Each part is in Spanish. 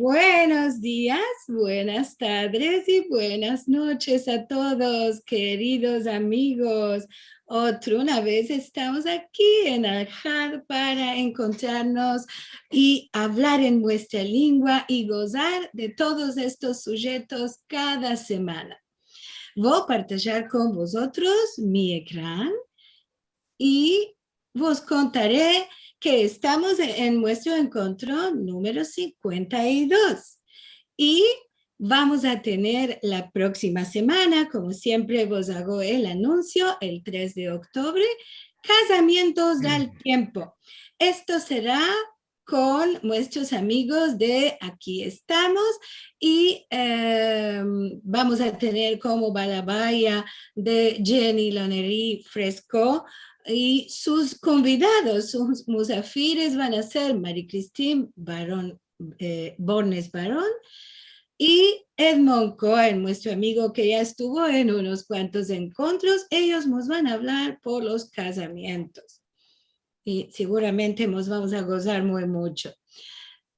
Buenos días, buenas tardes y buenas noches a todos, queridos amigos. Una vez estamos aquí en Aljar para encontrarnos y hablar en nuestra lengua y gozar de todos estos sujetos cada semana. Voy a partilhar con vosotros mi ecrán y vos contaré que estamos en nuestro encuentro número 52 y vamos a tener la próxima semana, como siempre vos hago el anuncio, el 3 de octubre, Casamientos del Tiempo. Esto será con nuestros amigos de Aquí Estamos y vamos a tener como balabaya de Jenny Lonery Fresco, y sus convidados, sus musafires van a ser Marie-Christine Bornes Barón y Edmond Cohen, nuestro amigo que ya estuvo en unos cuantos encuentros. Ellos nos van a hablar por los casamientos y seguramente nos vamos a gozar muy mucho.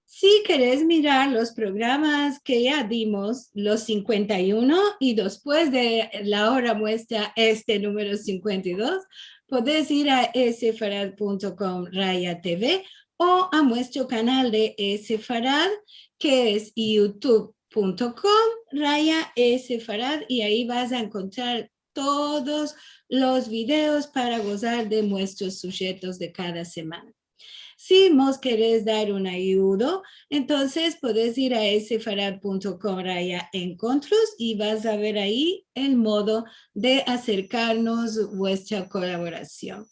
Si querés mirar los programas que ya dimos, los 51, y después de la hora muestra este número 52, podés ir a sfarad.com/TV o a nuestro canal de Sfarad, que es youtube.com/Sfarad, y ahí vas a encontrar todos los videos para gozar de nuestros sujetos de cada semana. Si vos querés dar un ayudo, entonces podés ir a sfarad.com/encuentros y vas a ver ahí el modo de acercarnos vuestra colaboración.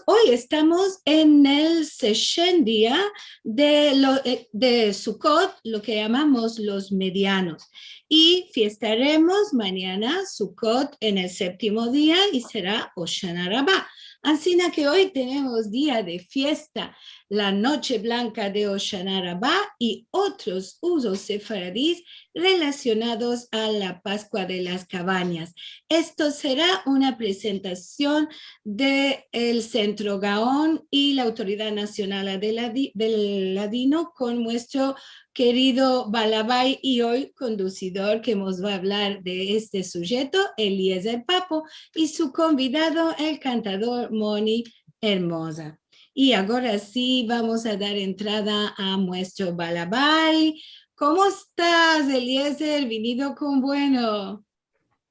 Hoy estamos en el 60 día de Sukkot, lo que llamamos los medianos, y fiestaremos mañana Sukkot en el 7º día y será Hoshana Rabbah. Así que hoy tenemos día de fiesta, la noche blanca de Hoshana Rabbah y otros usos sefaradíes relacionados a la Pascua de las Cabañas. Esto será una presentación del Centro Gaón y la Autoridad Nacional del Ladino con nuestro querido Balabay y hoy conducidor que nos va a hablar de este sujeto, Eliezer Papo, y su convidado, el cantador Moni Hermosa. Y ahora sí vamos a dar entrada a nuestro Balabay. ¿Cómo estás, Eliezer? Venido con bueno.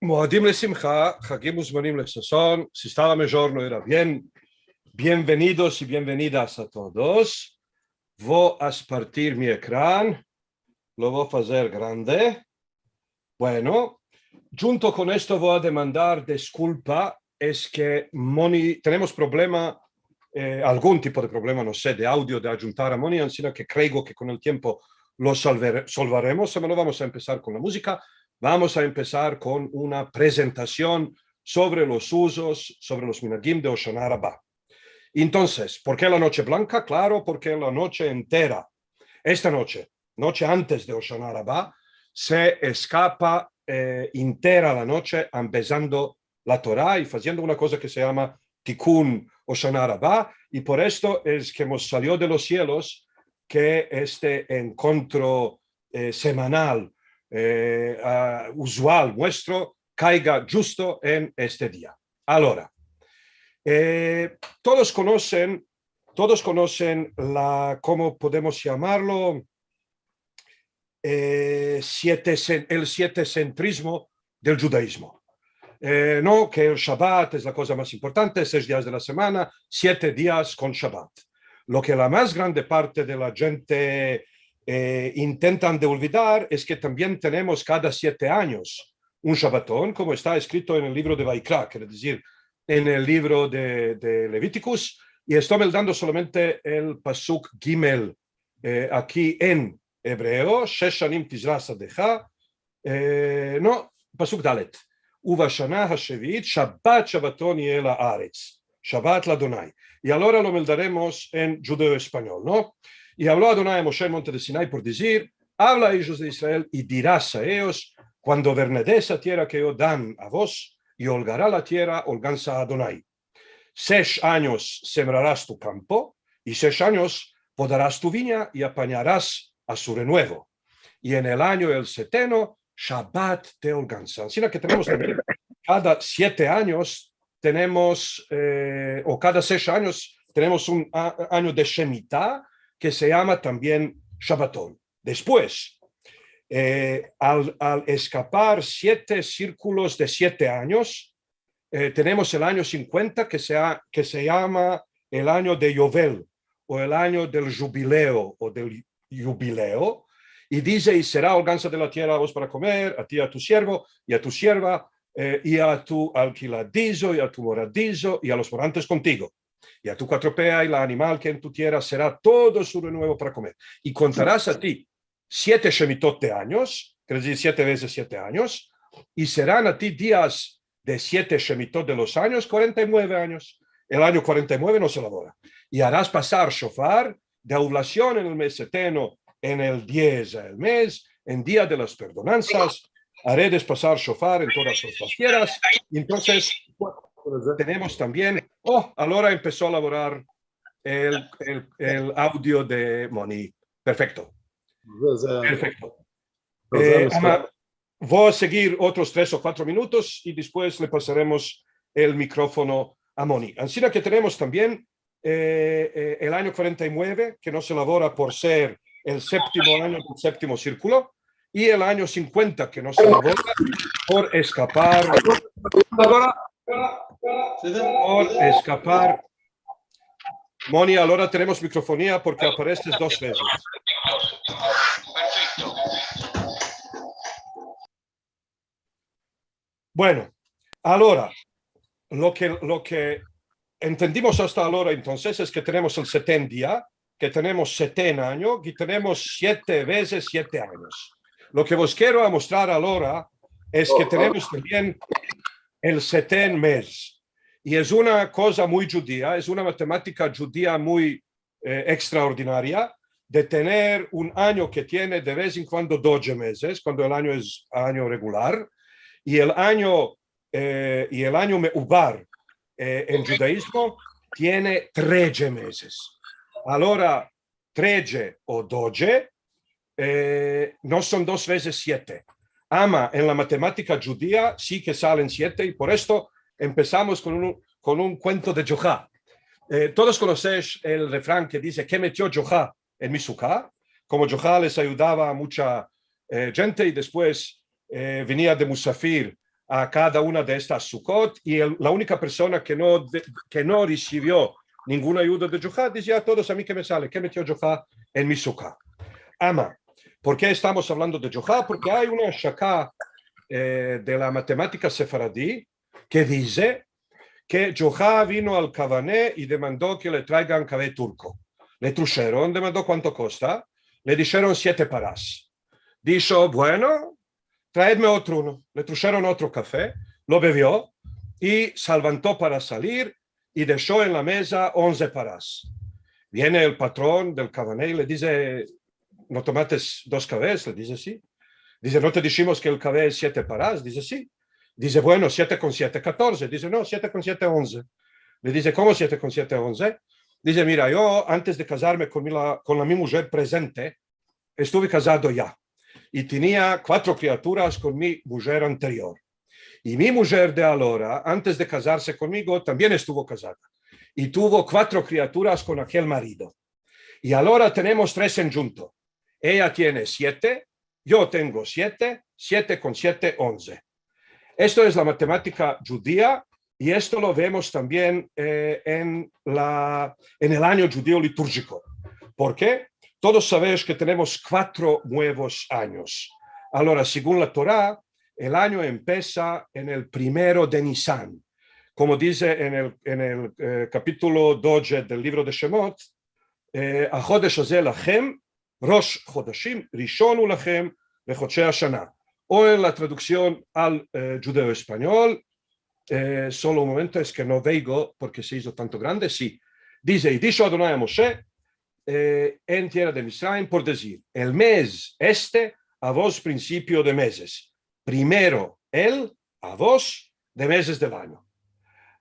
מועדים לשמחה, חגים מוזמנים לששון, si estaba mejor no era bien. Bienvenidos y bienvenidas a todos. Voy a partir mi ecrán, lo voy a hacer grande. Bueno, junto con esto voy a demandar disculpa, es que Moni, tenemos problema, algún tipo de problema, no sé, de audio de adjuntar a Moni, sino que creo que con el tiempo lo solvaremos, pero vamos a empezar con la música. Vamos a empezar con una presentación sobre los usos, sobre los minhagim de Hoshana Rabbah. Entonces, ¿por qué la noche blanca? Claro, porque la noche entera, esta noche, noche antes de Hoshana Rabbah, se escapa entera la noche empezando la Torah y haciendo una cosa que se llama Tikkun Hoshana Rabbah, y por esto es que nos salió de los cielos que este encuentro semanal usual nuestro caiga justo en este día. Ahora, todos conocen ¿cómo podemos llamarlo? El sietecentrismo del judaísmo. No, que el Shabbat es la cosa más importante, 6 días de la semana, 7 días con Shabbat. Lo que la más grande parte de la gente intentan de olvidar es que también tenemos cada 7 años un Shabbatón, como está escrito en el libro de Vaikra, quiere decir, en el libro de Levíticos, y estoy dando solamente el Pasuk Gimel aquí en hebreo, Sheshanim Tizra Sadecha, no, Pasuk Dalet, Uvashana Hashevit, Shabbat Shabbaton Yeh La'aretz, Shabbat Ladonai. Y ahora lo meldaremos en judeo-español, ¿no? Y habló Adonai a Moshe en monte de Sinai por decir, habla a ellos de Israel y dirás a ellos, cuando vernede esa tierra que yo dan a vos, y holgará la tierra, holganza a Adonai. 6 años sembrarás tu campo, y 6 años podarás tu viña y apañarás a su renuevo. Y en el año el seteno, Shabbat de holganza. Así que tenemos también, cada 7 años tenemos, o cada 6 años, tenemos un año de Shemitah que se llama también Shabbatón. Después, al escapar 7 círculos de 7 años, tenemos el año 50 que se llama el año de Yovel, o el año del jubileo, o del jubileo, y dice, y será holganza de la tierra a vos para comer, a ti y a tu siervo, y a tu sierva, y a tu alquiladizo, y a tu moradizo, y a los morantes contigo. Y a tu cuatropea y la animal que en tu tierra será todo su renuevo para comer. Y contarás a ti 7 shemitot de años, quiere decir 7 veces 7 años, y serán a ti días de 7 shemitot de los años, 49 años. El año 49 no se labora. Y harás pasar shofar de oblación en el mes seteno, en el 10 del mes, en día de las perdonanzas, haré despasar shofar en todas las tierras. Y entonces tenemos también, ahora empezó a elaborar el audio de Moni. Perfecto. Perfecto. Voy a seguir otros 3 o 4 minutos y después le pasaremos el micrófono a Moni. Así que tenemos también el año 49, que no se elabora por ser el séptimo año del séptimo círculo, y el año 50, que no se elabora por escapar. Moni, ahora tenemos microfonía porque apareces 2 veces. Perfecto. Bueno, ahora, lo que entendimos hasta ahora entonces es que tenemos el 70 día, que tenemos 70 años y tenemos 7 veces 7 años. Lo que os quiero mostrar ahora es que tenemos también el 70 mes. Y es una cosa muy judía, es una matemática judía muy extraordinaria, de tener un año que tiene de vez en cuando 12 meses, cuando el año es año regular, y el año Meubar en judaísmo tiene 13 meses. Ahora, 13 o 12 no son 2 veces 7. En la matemática judía sí que salen 7, y por esto empezamos con un cuento de Yochá. Todos conocéis el refrán que dice, ¿qué metió Yochá en mi suká? Como Yochá les ayudaba a mucha gente, y después venía de Musafir a cada una de estas sukot, y la única persona que no recibió ninguna ayuda de Yochá decía a todos, a mí que me sale, ¿qué metió Yochá en mi suká? ¿Por qué estamos hablando de Yochá? Porque hay una shaká de la matemática sefaradí que dice que Yochá vino al Kavané y demandó que le traigan café turco. Le trujeron, demandó cuánto costa, le dijeron 7 parás. Dijo, bueno, traedme otro uno. Le trujeron otro café, lo bebió y se levantó para salir y dejó en la mesa 11 parás. Viene el patrón del Kavané y le dice, ¿no tomates 2 cafés? Le dice, sí. Dice, ¿no te dijimos que el café es 7 parás? Dice, sí. Dice, bueno, 7 con 7, 14. Dice, no, 7 con 7, 11. Le dice, ¿cómo 7 con 7, 11? Dice, mira, yo antes de casarme con mi mujer presente, estuve casado ya. Y tenía 4 criaturas con mi mujer anterior. Y mi mujer de ahora, antes de casarse conmigo, también estuvo casada. Y tuvo 4 criaturas con aquel marido. Y ahora tenemos 3 en junto. Ella tiene 7, yo tengo 7, 7 con 7, 11. Esto es la matemática judía, y esto lo vemos también en el año judío litúrgico. ¿Por qué? Todos sabéis que tenemos 4 nuevos años. Ahora, según la Torá, el año empieza en el 1 de Nisan. Como dice en el capítulo 12 del libro de Shemot, החודש הזה לכם, ראש חודשים, ראשון הוא לכם לחודשי השנה. O en la traducción al judeo-español, solo un momento, es que no veo porque se hizo tanto grande, sí. Dice, y dijo Adonai a Moshe, en tierra de Misraim, por decir, el mes a vos principio de meses. Primero a vos de meses del año.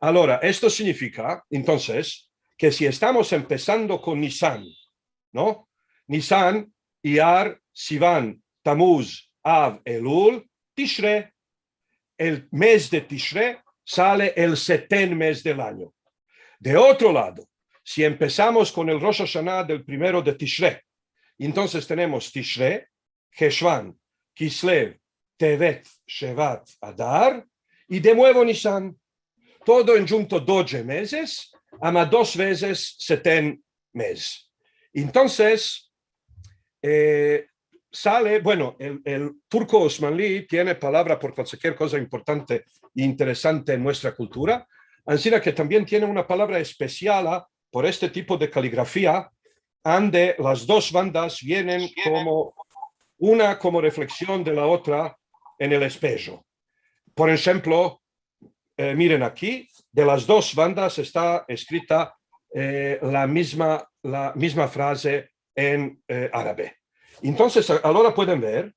Ahora, esto significa, entonces, que si estamos empezando con Nisan ¿no? Nisan, Iyar, Sivan, Tamuz, Av, Elul, Tishre. El mes de Tishre sale el 7º mes del año. De otro lado, si empezamos con el Rosh Hashanah del 1 de Tishre, entonces tenemos Tishre, Heshvan, Kislev, Tevet, Shevat, Adar, y de nuevo Nisan. Todo en junto 12 meses, ama 2 veces 7 mes. Entonces, sale, bueno, el turco osmanlí tiene palabra por cualquier cosa importante e interesante en nuestra cultura, así que también tiene una palabra especial por este tipo de caligrafía, donde las dos bandas vienen como una como reflexión de la otra en el espejo. Por ejemplo, miren aquí, de las dos bandas está escrita la misma frase en árabe. Entonces, ahora pueden ver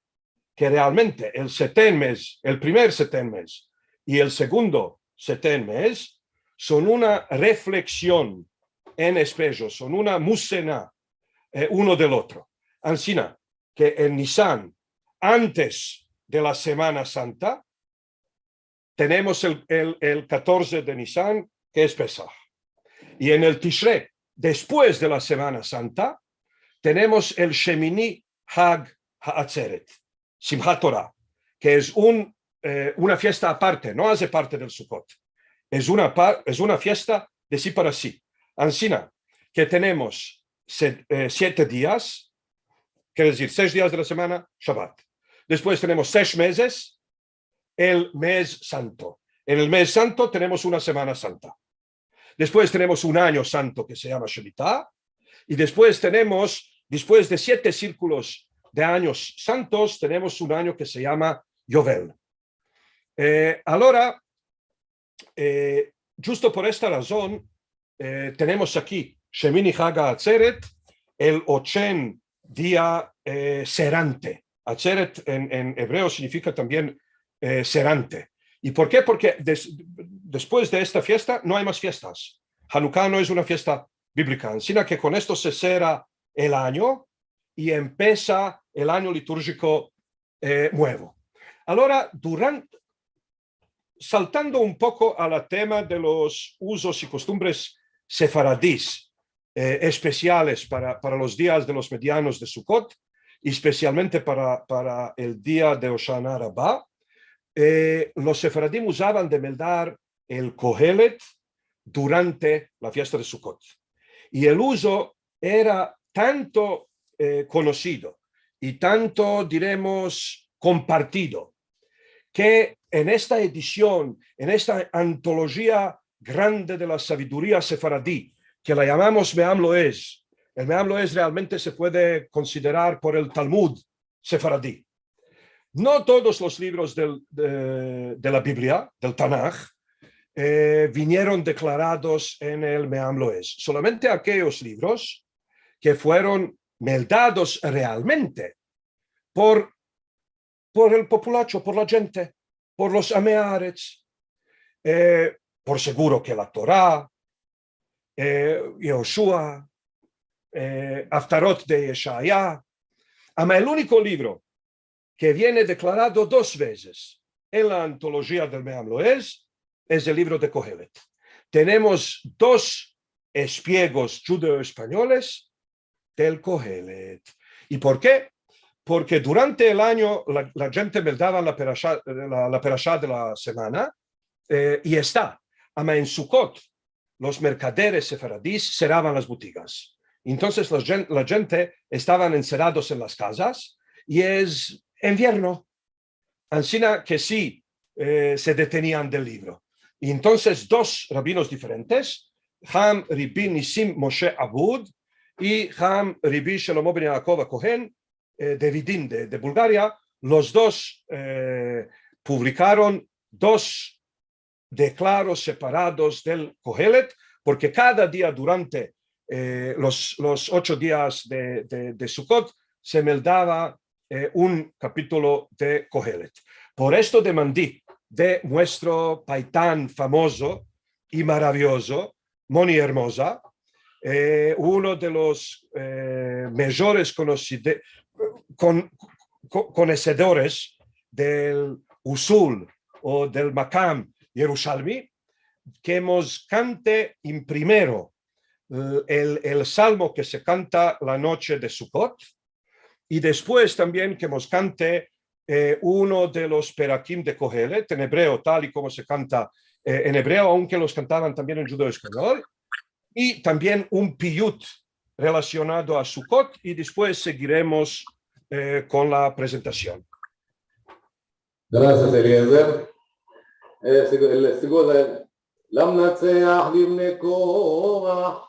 que realmente el 7º mes, el primer 7º mes y el segundo 7º mes son una reflexión en espejo, son una musena uno del otro. Así que en Nisan, antes de la Semana Santa, tenemos el 14 de Nisan, que es Pesach. Y en el Tishrei, después de la Semana Santa, tenemos el Shemini Hag Ha'atzeret, Simchat Torah, que es una fiesta aparte, no hace parte del Sukkot. Es una fiesta de sí para sí. Ansina, que tenemos 7 días, quiere decir 6 días de la semana, Shabbat. Después tenemos 6 meses, el mes santo. En el mes santo tenemos una Semana Santa. Después tenemos un año santo que se llama Shemitah. Y después de 7 círculos de años santos, tenemos un año que se llama Yovel. Ahora, justo por esta razón, tenemos aquí Shemini Hag Ha'atzeret, el 80 día serante. Atzeret en hebreo significa también serante. ¿Y por qué? Porque después de esta fiesta no hay más fiestas. Hanukkah no es una fiesta bíblica, sino que con esto se cierra el año y empieza el año litúrgico nuevo. Ahora, saltando un poco al tema de los usos y costumbres sefaradíes especiales para los días de los medianos de Sukkot, especialmente para el día de Hoshana Rabbah, los sefaradim usaban de meldar el Kohelet durante la fiesta de Sukkot. Y el uso era tanto conocido y tanto, diremos, compartido, que en esta edición, en esta antología grande de la sabiduría sefaradí, que la llamamos Me'am Lo'ez, el Me'am Lo'ez realmente se puede considerar por el Talmud sefaradí. No todos los libros de la Biblia, del Tanaj, vinieron declarados en el Me'am Lo'ez. Solamente aquellos libros que fueron meldados realmente por el populacho, por la gente, por los amearetz, por seguro que la Torá, Yehoshua, Haftarot de Yeshaya. Ama el único libro que viene declarado 2 veces en la antología del Me'am Lo'ez es el libro de Kohelet. Tenemos 2 espiegos judeo-españoles del Kohelet. ¿Y por qué? Porque durante el año la gente me daba la perashá de la semana y está. Ama en Sukkot, los mercaderes sefaradíes cerraban las boutiques. Entonces la gente estaban encerrados en las casas y es invierno. Así que sí se detenían del libro. Y entonces 2 rabinos diferentes, Ham Ribi Nisim Moshe Abud y Ham Ribi Shlomo ben Yaakov Kohen, de Vidin, de Bulgaria, los 2 publicaron 2 declaros separados del Kohelet, porque cada día durante los 8 días de Sukkot se meldaba un capítulo de Kohelet. Por esto demandé de nuestro paitán famoso y maravilloso, Moni Hermosa, uno de los mejores conocedores del usul o del Makam Yerushalmi, que nos cante en primero el salmo que se canta la noche de Sukkot, y después también que nos cante uno de los perakim de Kohelet en hebreo, tal y como se canta en hebreo, aunque los cantaban también en judeo español, y también un piyut relacionado a Sukkot, y después seguiremos con la presentación. Gracias, Eliezer. لم نتسيح بابن كورح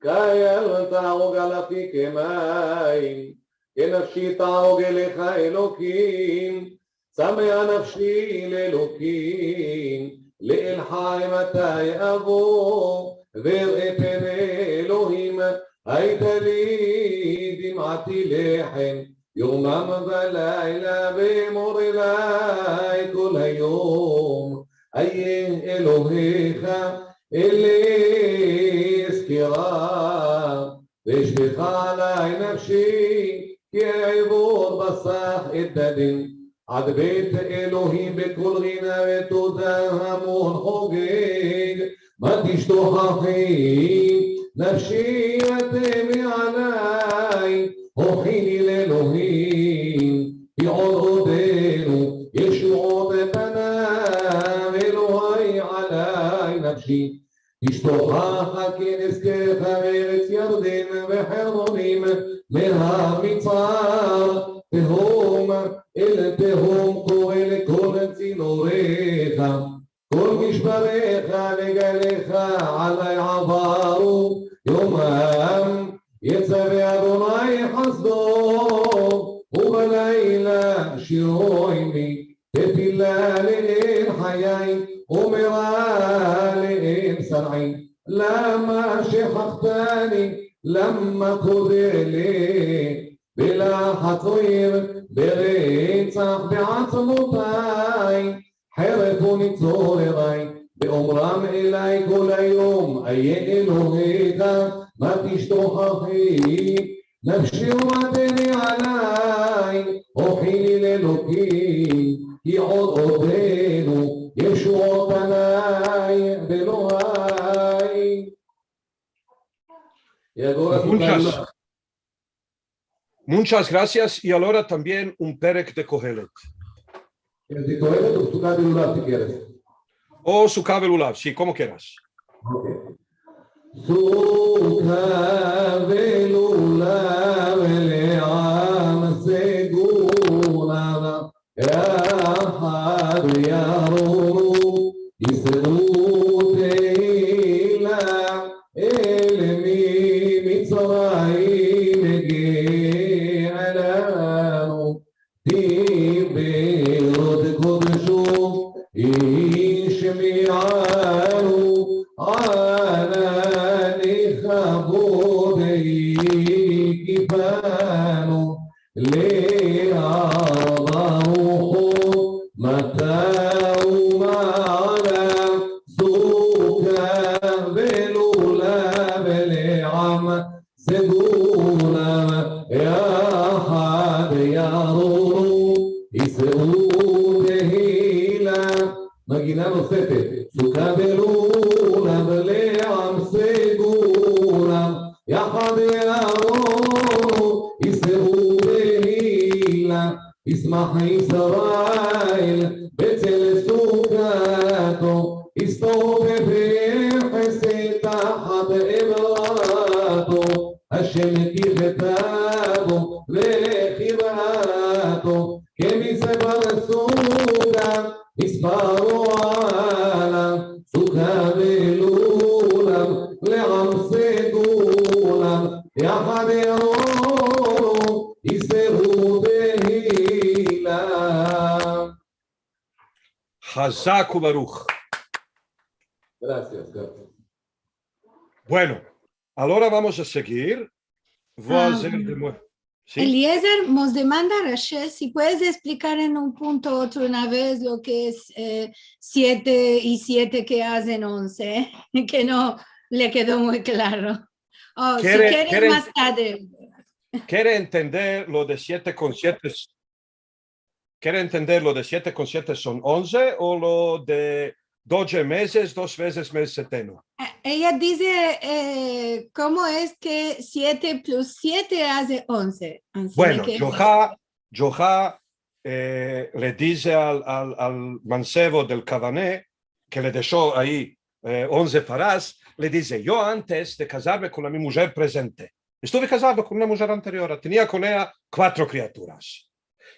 كايل تعوج على في كماين كنفشي تعوج لك إلوكين سمع نفشي لإلوكين لإلحاي متى أبو غير إبن إلوهيم هيت لي دمعتي لحن يومم بليلة بمر لي كل يوم أي إلهيך إلي اسكرا וישבך עלי נפשי כי עבור בסך אתדדים עד בית אלוהים בכל רינה ותודה המון חוגג מה תשתוכחי נפשי אתם מעלי הוכיני לאלוהים כי עוד עודנו ישועות פניו אלוהי עלי נפשי תשתוכח כנזכך בארץ ירדן וחרמונים מהמצר תהום אל תהום קורא לכל צינוריך כל משבריך וגליך עלי עברו יומם יצווה אדוני חסדו ובלילה שירו עמי תפילה לאל חיי ומרה לאל שרעי למה שכחתני למה קורא לי בלחץ אויב ברצח בעצמותיי חרף וניצור אליי באומרם אליי כל היום איה אלוהיך מה תשתוכחי נפשי ומדני עלי הוכיני לאלוקים כי עוד עודנו ישועות פניי ואלוהי Muchas gracias, y ahora también un perek de Kohelet. ¿De Kohelet o Sukkah Belulav si quieres? O Sukkah Belulav, sí, como quieras. Sukkah Belulav le'am seguna yahad yarunu yisru teila el mi mitzrayim ge'alanu tiberot kodeshu yishmi'anu ענני כבודי כיפנו לערברו מטה ומעלה סוכה ולולה ולעם סגולה יחד ירורו יסעו דהילה מגינה נוספת סוכה ולולה ולעם סגולה יחד ירורו יסעו דהילה ישמח ישראל בצל סוכתו יסתובב יחסי תחת אמרתו השם ככתבו וכירתו כמספר סוכה מספרו עליו סוכה ולולב לעם סגולם יחד ירורו יסעו דהילה. Hazak Baruch. Gracias. Bueno, ahora vamos a seguir. Voy a hacer de nuevo. ¿Sí? Eliezer nos demanda, Rashe, si puedes explicar en un punto otra una vez lo que es 7 y 7 que hacen 11, que no le quedó muy claro. Oh, si Quiere- quieren quiere- más tarde. ¿Quiere entender lo de 7 con 7? ¿Quiere entender lo de 7 con 7 son 11 o lo de 12 meses, 2 veces mes seteno? Ella dice, ¿cómo es que 7 plus 7 hace 11? Así Bueno, que- Joha le dice al mancebo del Cavané, que le dejó ahí 11 farás, le dice, yo antes de casarme con mi mujer presente, estuve casado con una mujer anterior, tenía con ella 4 criaturas.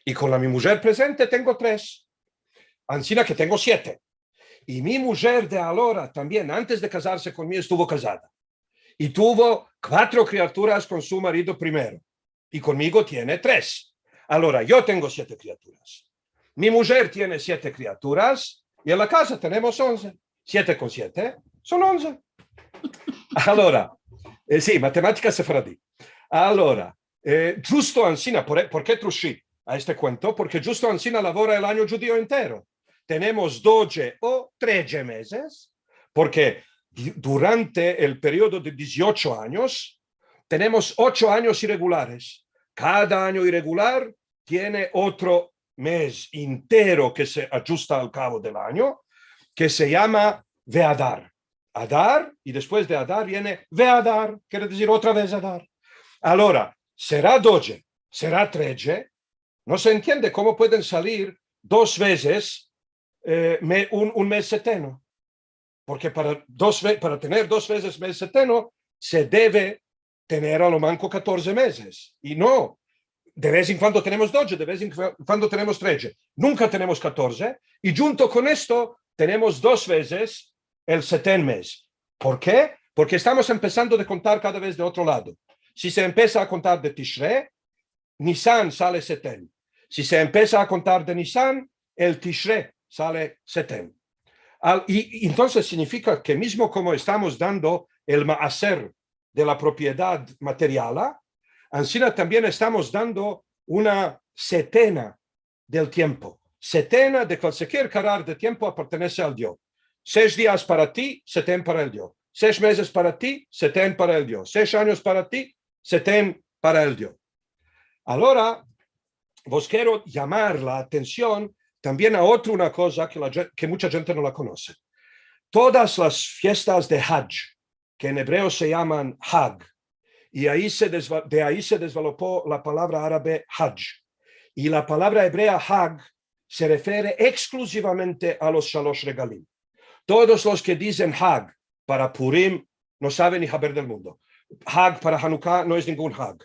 Y con mi mujer presente tengo 3. Ancina que tengo 7. Y mi mujer de ahora también, antes de casarse conmigo, estuvo casada. Y tuvo 4 criaturas con su marido primero. Y conmigo tiene 3. Ahora, yo tengo 7 criaturas. Mi mujer tiene 7 criaturas y en la casa tenemos 11. 7 con 7 son 11. Allora, sì, matematica sefaradí. Allora, giusto Ancina, ¿por qué truscí a este cuento? Porque justo Ancina lavora el año judío entero. Tenemos 12 o 13 meses, porque durante el periodo de 18 años tenemos 8 años irregulares. Cada año irregular tiene otro mes entero que se ajusta al cabo del año, que se llama Veadar. Adar, y después de Adar viene Veadar, quiere decir otra vez Adar. Ahora, será 12, será 13, no se entiende cómo pueden salir 2 veces un mes seteno, porque para tener 2 veces mes seteno se debe tener a lo manco 14 meses, y no, de vez en cuando tenemos 12, de vez en cuando tenemos 13, nunca tenemos 14, y junto con esto tenemos 2 veces el seten mes. ¿Por qué? Porque estamos empezando de contar cada vez de otro lado. Si se empieza a contar de Tishrei, Nisan sale seten. Si se empieza a contar de Nisan, el Tishrei sale seten. Y entonces significa que mismo como estamos dando el maaser de la propiedad material, Ancina también estamos dando una setena del tiempo. Setena de cualquier carar de tiempo pertenece al Dios. 6 días para ti, seten para el Dios. 6 meses para ti, seten para el Dios. 6 años para ti, seten para el Dios. Ahora, vos quiero llamar la atención también a otra una cosa que mucha gente no la conoce. Todas las fiestas de Hajj, que en hebreo se llaman Hag, y de ahí se desvelopó la palabra árabe Hajj. Y la palabra hebrea Hag se refiere exclusivamente a los Shalosh Regalim. Todos los que dicen Hag para Purim no saben ni saber del mundo. Hag para Hanukkah no es ningún Hag.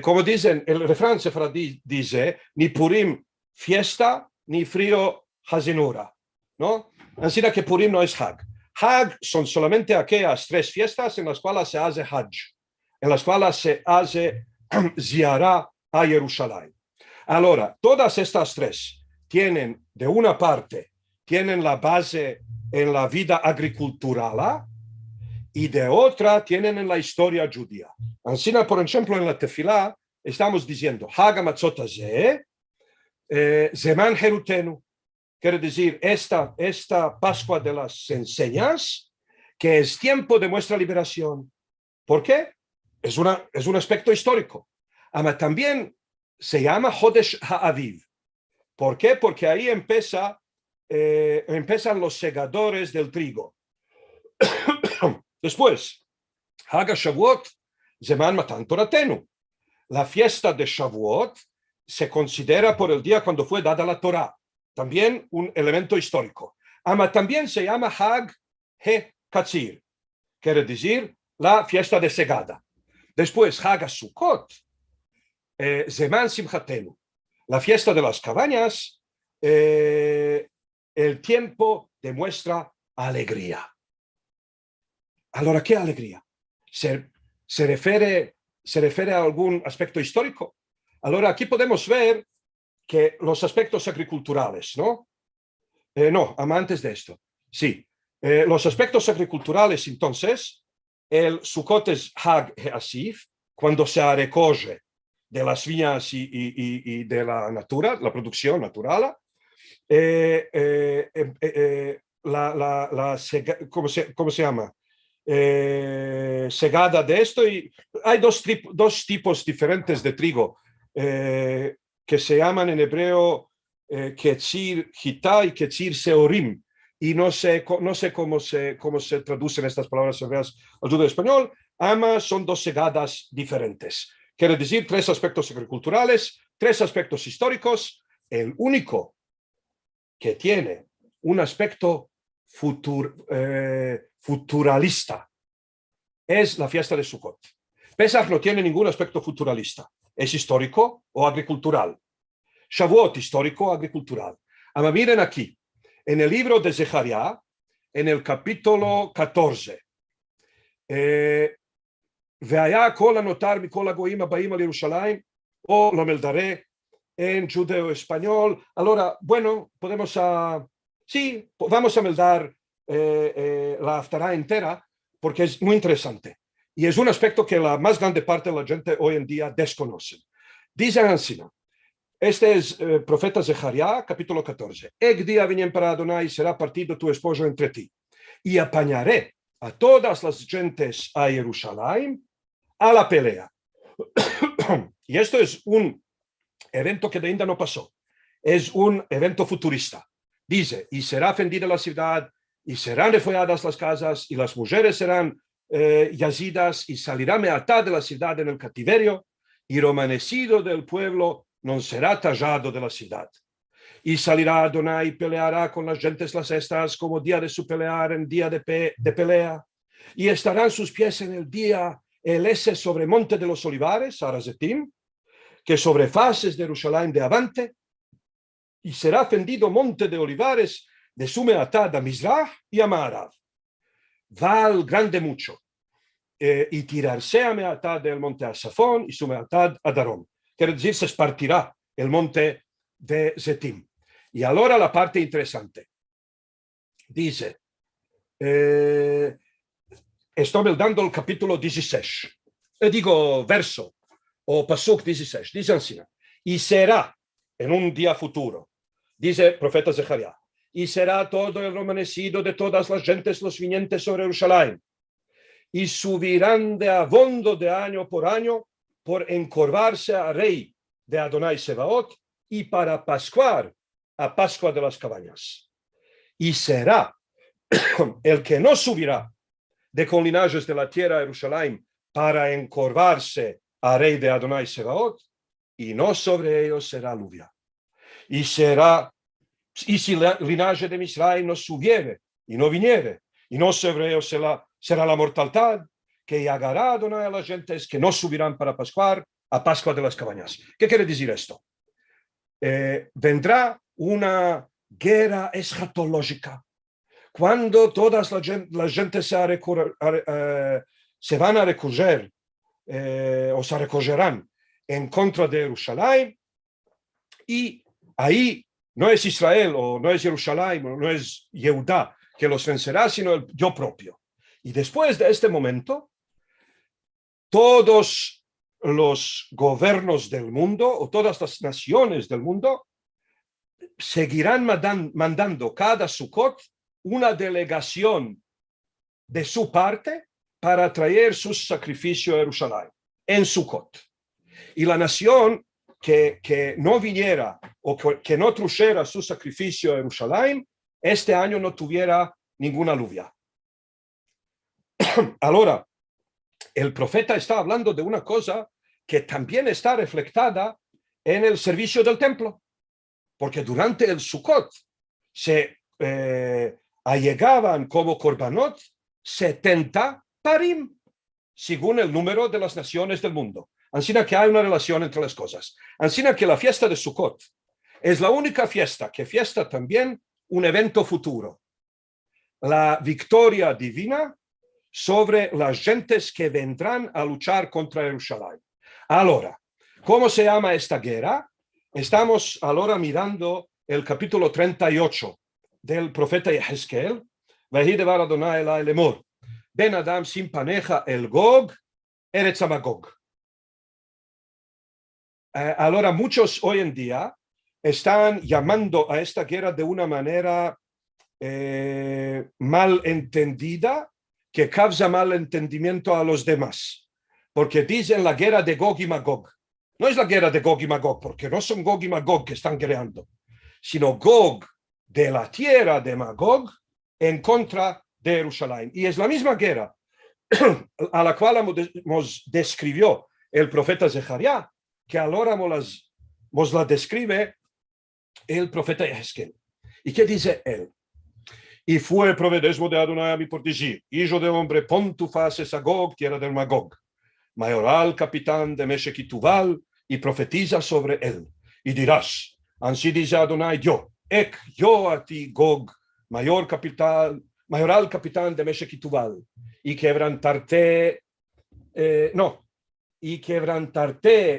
Como dicen, el refrán sefaradí dice, ni Purim fiesta, ni frío Hazinura, ¿no? Así que Purim no es Hag. Hag son solamente aquellas 3 fiestas en las cuales se hace Hajj, en las cuales se hace Ziará a Jerusalén. Ahora, todas estas 3 tienen, de una parte, tienen la base en la vida agricultural y de otra tienen en la historia judía. Así, por ejemplo, en la Tefilá estamos diciendo Hag HaMatzot Hazeh, Zeman Herutenu, quiere decir esta Pascua de las enseñas, que es tiempo de nuestra liberación. ¿Por qué? Es un aspecto histórico. Pero también se llama Hodesh HaAviv. ¿Por qué? Porque ahí empiezan los segadores del trigo. Después, Hag HaShavuot, Zeman Matan Toratenu. La fiesta de Shavuot se considera por el día cuando fue dada la Torah. También un elemento histórico. Pero también se llama Hag HeKatzir, quiere decir la fiesta de segada. Después, Hag HaSukkot, Zeman Simchatenu, la fiesta de las cabañas, el tiempo de nuestra alegría. Ahora, ¿qué alegría? ¿Se refiere a algún aspecto histórico? Ahora, aquí podemos ver que los aspectos agriculturales, ¿no? No, antes de esto, sí. Los aspectos agriculturales, entonces, el Sukkot es Hag HeAsif, cuando se recoge de las viñas y de la natura, la producción natural. ¿Cómo se llama? segada de esto, y hay dos tipos diferentes de trigo que se llaman en hebreo Ketzir Gitá y Ketzir Seorim, y no sé cómo se traducen estas palabras hebreas al judo español. Ambas son dos segadas diferentes. Quiere decir 3 aspectos agriculturales, 3 aspectos históricos. El único que tiene un aspecto futuralista es la fiesta de Sukkot. Pesach no tiene ningún aspecto futuralista. Es histórico o agricultural. Shavuot, histórico o agricultural. Ahora miren aquí, en el libro de Zecharia, en el capítulo 14, והיה כל הנותר מכל הגויים הבאים על ירושלים, o lo meldaré en judeo español. Ahora, bueno, sí, vamos a meldar la Haftará entera, porque es muy interesante. Y es un aspecto que la más grande parte de la gente hoy en día desconoce. Dice así, este es profeta Zecharia, capítulo 14. Ec día vienen para Adonai, será partido tu esposo entre ti, y apañaré a todas las gentes a Jerusalén a la pelea. Y esto es un evento que de ainda no pasó. Es un evento futurista. Dice, y será fendida la ciudad, y serán refugiadas las casas, y las mujeres serán yacidas, y salirá meatá de la ciudad en el cautiverio, y romanecido del pueblo no será tallado de la ciudad. Y salirá Adonai y peleará con las gentes las estas, como día de su pelear en día de pelea. Y estarán sus pies en el día el ese sobre monte de los olivares, Arazetim, que sobre fases de Jerusalén de avante, y será fendido monte de olivares de su meatad a Mizrah y a Maarav. Val grande mucho, y tirarse a meatad del monte a Safón y su meatad a Darom. Quiere decir, se espartirá el monte de Zetim. Y ahora la parte interesante. Dice, estoy dando el capítulo 16, digo verso, o pasuk 16, dice así, y será en un día futuro, dice el profeta Zecharia, y será todo el remanecido de todas las gentes los vinientes sobre Jerusalén, y subirán de abondo de año por encorvarse a rey de Adonai Sebaot, y para pascuar a Pascua de las cabañas. Y será el que no subirá de con linajes de la tierra a Jerusalén para encorvarse a rey de Adonai Sebaot, y no sobre ellos será lluvia. Y si el linaje de Misraim no subiere y no viniere, y no sobre ellos será la mortalidad, que llagará Adonai a las gentes que no subirán para pascuar a Pascua de las cabañas. ¿Qué quiere decir esto? Vendrá una guerra escatológica cuando todas las gentes se van a recoger o se recogerán en contra de Jerusalén, y ahí no es Israel o no es Jerusalén o no es Yehudá que los vencerá, sino el yo propio. Y después de este momento, todos los gobiernos del mundo o todas las naciones del mundo seguirán mandando cada Sukkot una delegación de su parte para traer su sacrificio a Jerusalén en Sukkot. Y la nación que no viniera o que no trujera su sacrificio a Jerusalén, este año no tuviera ninguna lluvia. Ahora, el profeta está hablando de una cosa que también está reflejada en el servicio del templo, porque durante el Sukkot se allegaban como korbanot 70 parim, según el número de las naciones del mundo. Así que hay una relación entre las cosas. Así que la fiesta de Sukkot es la única fiesta que fiesta también un evento futuro. La victoria divina sobre las gentes que vendrán a luchar contra Jerusalén. Ahora, ¿cómo se llama esta guerra? Estamos ahora mirando el capítulo 38 del profeta Yehezkel. Vahi devar Adonai elai lemor, ben Adam sim paneja el Gog, eretz Magog. Ahora, muchos hoy en día están llamando a esta guerra de una manera mal entendida, que causa mal entendimiento a los demás, porque dicen la guerra de Gog y Magog. No es la guerra de Gog y Magog, porque no son Gog y Magog que están guerreando, sino Gog de la tierra de Magog en contra de Jerusalén. Y es la misma guerra a la cual nos describió el profeta Zacarías, que ahora nos la describe el profeta Ezequiel. ¿Y qué dice él? Y fue provedesmo de Adonai a mí por decir, hijo de hombre, pon tu faces a Gog, tierra del Magog, mayoral capitán de Meshech y Tubal, y profetiza sobre él. Y dirás, así dice Adonai, yo a ti, Gog, mayoral capitán de Meshech y Tubal, y quebrantarte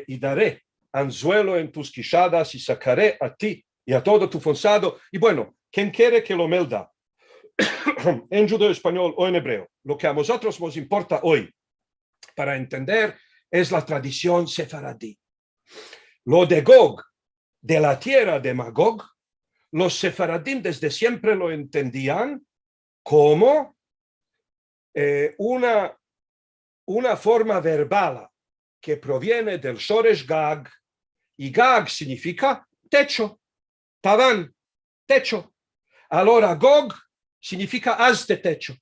y daré anzuelo en tus quijadas y sacaré a ti y a todo tu forzado. Y bueno, quien quiere que lo melda en judeo español o en hebreo, lo que a nosotros nos importa hoy para entender es la tradición sefaradí. Lo de Gog, de la tierra de Magog, los sefaradim desde siempre lo entendían como una forma verbal que proviene del shoresh Gag, y Gag significa techo, tavan, techo. Ahora Gog significa haz de techo.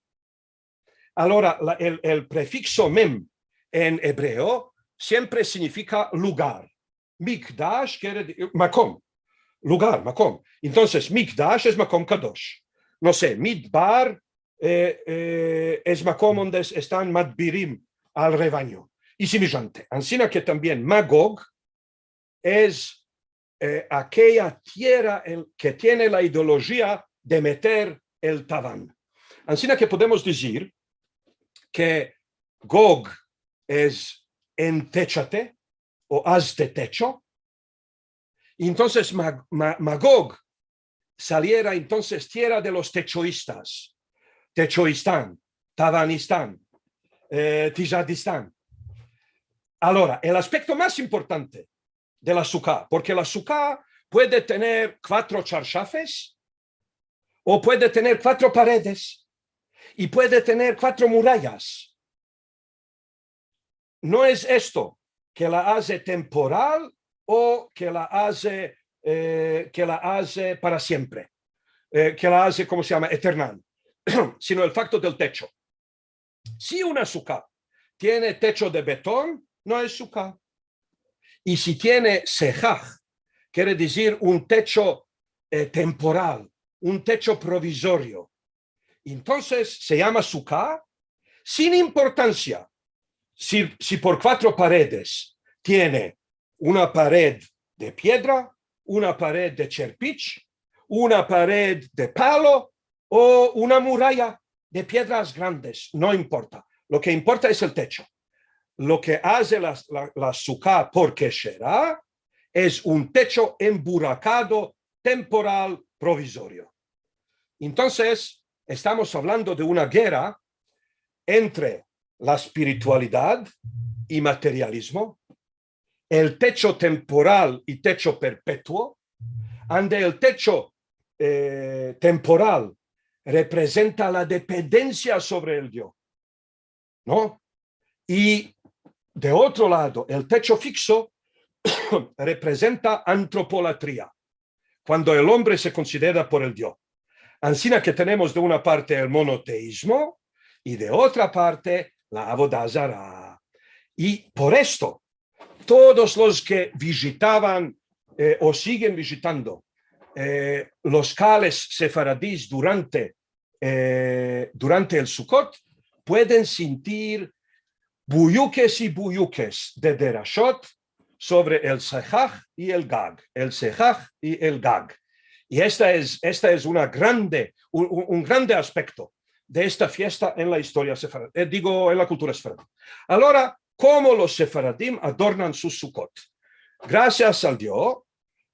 Ahora el prefixo mem en hebreo siempre significa lugar. Mikdash quiere decir makom, lugar, makom. Entonces Mikdash es makom kadosh. No sé, Midbar es makom donde están madbirim al rebaño y semejante. Así que también Magog es aquella tierra que tiene la ideología de meter el tabán. Así que podemos decir que Gog es entéchate o haz de techo. Entonces Magog saliera entonces tierra de los techoístas, Techoistán, Tabanistán, Tijadistán. Ahora, el aspecto más importante de la sukkah, porque la sukkah puede tener 4 charshafes o puede tener 4 paredes y puede tener 4 murallas. No es esto que la hace temporal o que la hace para siempre, que la hace, ¿cómo se llama?, eternal, sino el facto del techo. Si una sukkah tiene techo de betón, no es sukkah. Y si tiene sejaj, quiere decir un techo temporal, un techo provisorio, entonces se llama sukkah, sin importancia si por 4 paredes tiene una pared de piedra, una pared de cherpich, una pared de palo o una muralla de piedras grandes, no importa. Lo que importa es el techo. Lo que hace la sukkah por Kesherá es un techo emburacado, temporal, provisorio. Entonces, estamos hablando de una guerra entre la espiritualidad y materialismo, el techo temporal y techo perpetuo, donde el techo temporal representa la dependencia sobre el Dios, ¿no? Y de otro lado, el techo fixo representa antropolatría, cuando el hombre se considera por el Dios. Así que tenemos de una parte el monoteísmo y de otra parte la avodah zará. Y por esto, todos los que visitaban o siguen visitando los cales sefaradís durante el Sukkot pueden sentir buyuques y buyuques de derashot sobre el sejaj y el gag, el sejaj y el gag. Y esta es un grande aspecto de esta fiesta en la historia sefaradí, en la cultura sefaradí. Ahora, ¿cómo los sefaradim adornan sus Sukkot? Gracias al Dios,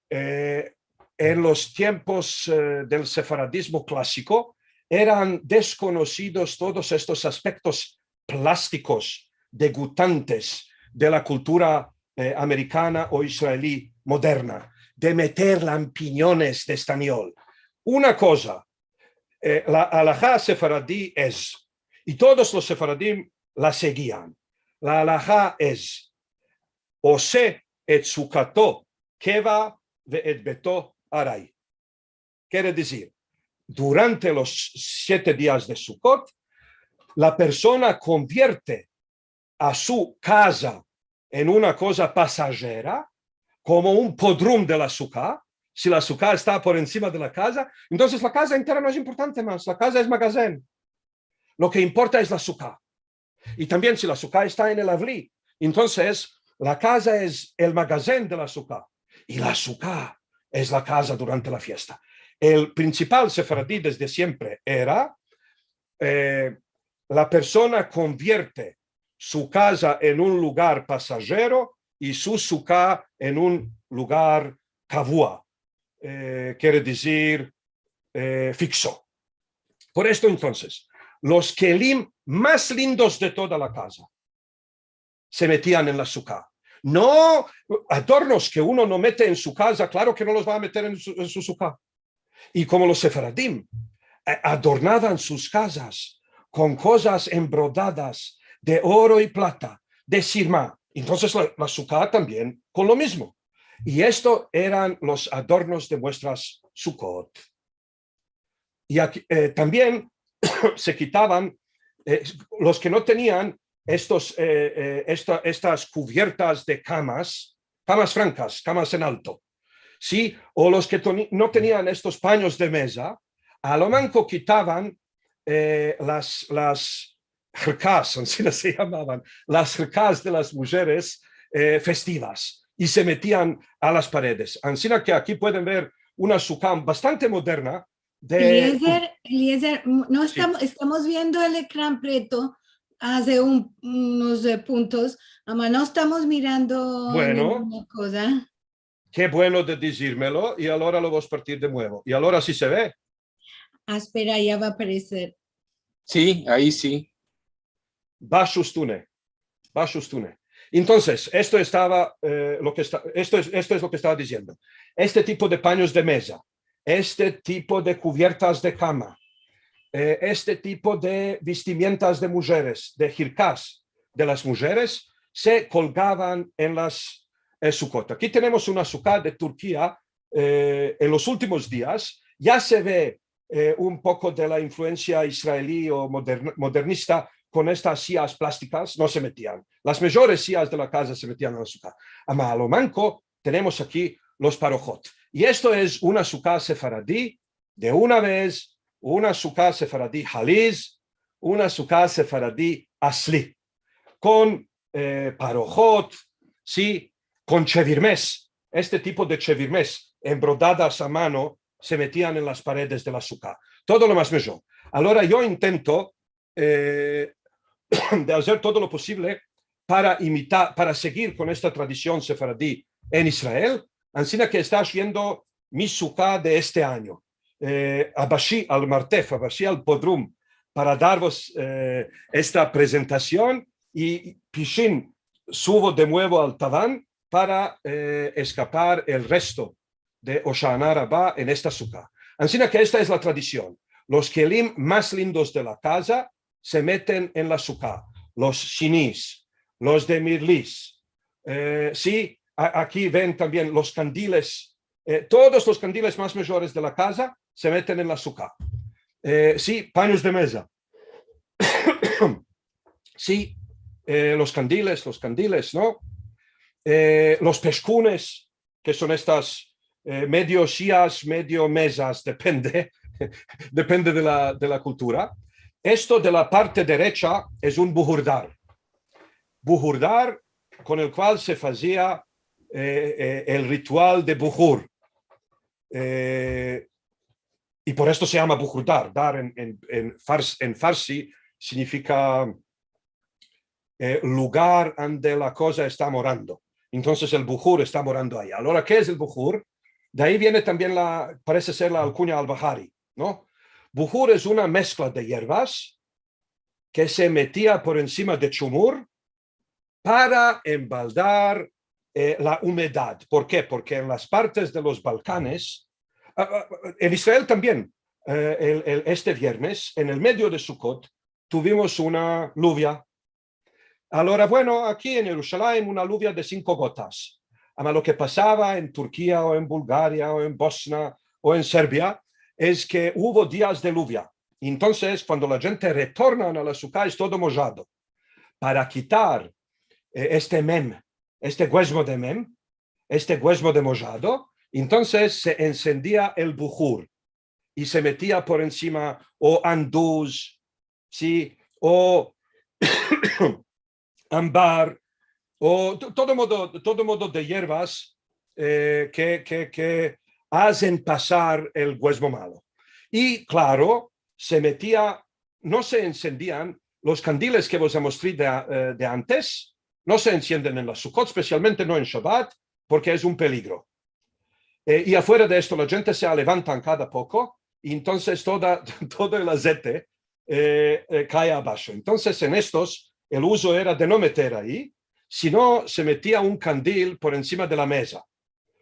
en los tiempos del sefaradismo clásico, eran desconocidos todos estos aspectos plásticos, degustantes de la cultura americana o israelí moderna, de meter lampiñones de estañol. Una cosa, la halajá sefaradí es, Y todos los sefaradim la seguían. La halajá es, ose et sukato keva ve'et beto aray. Quiere decir, durante los 7 días de Sukkot, la persona convierte a su casa en una cosa pasajera, como un podrum de la sukkah. Si la sukkah está por encima de la casa, entonces la casa entera no es importante más, la casa es magazén. Lo que importa es la sukkah. Y también si la sukkah está en el avli, entonces la casa es el magazén de la sukkah. Y la sukkah es la casa durante la fiesta. El principal sefaradí desde siempre era la persona convierte su casa en un lugar pasajero y su sukkah en un lugar kavua, quiere decir fixo. Por esto entonces, los kelim más lindos de toda la casa se metían en la sukkah. No adornos que uno no mete en su casa, claro que no los va a meter en su sukkah. Y como los sefaradim adornaban sus casas con cosas embrodadas de oro y plata, de sirma, entonces la sukkah también con lo mismo. Y esto eran los adornos de vuestras sukkot. Y aquí, también se quitaban los que no tenían estas cubiertas de camas francas, camas en alto, ¿sí? O los que no tenían estos paños de mesa, a lo manco quitaban las jercas, así se llamaban, las jercas de las mujeres festivas, y se metían a las paredes. Así que aquí pueden ver una sukkah bastante moderna. Eliezer, no Sí. estamos viendo el ecrán preto hace unos puntos, ama no estamos mirando ninguna cosa. Qué bueno de decírmelo, y ahora lo voy a partir de nuevo. Y ahora sí se ve. Espera, ya va a aparecer. Sí, ahí sí. Bashustune. Entonces, esto es lo que estaba diciendo. Este tipo de paños de mesa, este tipo de cubiertas de cama, este tipo de vestimentas de mujeres, de jirkas de las mujeres, se colgaban en las sukkot. Aquí tenemos una sukkah de Turquía en los últimos días. Ya se ve un poco de la influencia israelí o modernista con estas sillas plásticas. No se metían. Las mejores sillas de la casa se metían en la sukkah. A lo manco tenemos aquí los parojot. Y esto es una sukkah sefaradí de una vez, una sukkah sefaradí haliz, una sukkah sefaradí asli, con parojot, sí, con chevirmes. Este tipo de chevirmes embrodadas a mano se metían en las paredes de la sukkah. Todo lo más mejor. Ahora yo intento de hacer todo lo posible para imitar, para seguir con esta tradición sefaradí en Israel. Así que estás viendo mi sukkah de este año. Abashi al Martef, abashi al Podrum, para daros esta presentación, y Pishin subo de nuevo al Taván para escapar el resto de Hoshana Rabbah en esta sukkah. Así que esta es la tradición. Los kelim más lindos de la casa se meten en la sukkah. Los shinis, los de mirlis. Sí, aquí ven también los candiles. Todos los candiles más mayores de la casa se meten en la sukkah. Sí, paños de mesa. Sí, los candiles, ¿no? Los pescunes, que son estas medio sillas, medio mesas, depende de la cultura. Esto de la parte derecha es un buhurdar. Buhurdar con el cual se hacía el ritual de buhur. Y por esto se llama buhurdar. Dar en farsi significa lugar donde la cosa está morando. Entonces el buhur está morando ahí. Ahora, ¿qué es el buhur? De ahí viene también parece ser la alcuña al-Bahari, ¿no? Buhur es una mezcla de hierbas que se metía por encima de chumur para embaldar la humedad. ¿Por qué? Porque en las partes de los Balcanes, en Israel también, este viernes, en el medio de Sukkot, tuvimos una lluvia. Ahora, bueno, aquí en Jerusalén una lluvia de 5 gotas. Ama lo que pasaba en Turquía o en Bulgaria o en Bosnia o en Serbia es que hubo días de lluvia. Entonces, cuando la gente retorna a la sukkah es todo mojado. Para quitar este huesmo de mem, este huesmo de mojado, entonces se encendía el bujur y se metía por encima o andús, ¿sí? O ámbar, o todo modo de hierbas que hacen pasar el huesmo malo. Y claro, se metía, no se encendían los candiles que vos mostré de antes, no se encienden en la Sukkot, especialmente no en Shabbat, porque es un peligro. Y afuera de esto la gente se levanta cada poco y entonces todo el aceite cae abajo. Entonces en estos el uso era de no meter ahí, sino se metía un candil por encima de la mesa,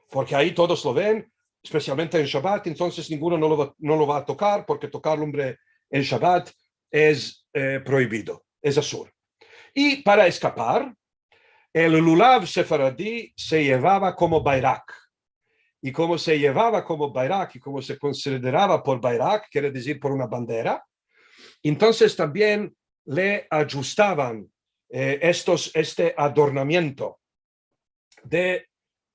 porque ahí todos lo ven, especialmente en Shabbat, entonces ninguno no lo va a tocar, porque tocar lumbre en Shabbat es prohibido, es asur. Y para escapar, el lulav sefaradí se llevaba como bayrak. Y como se llevaba como bayrak y como se consideraba por bayrak, quiere decir por una bandera, entonces también le ajustaban este adornamiento de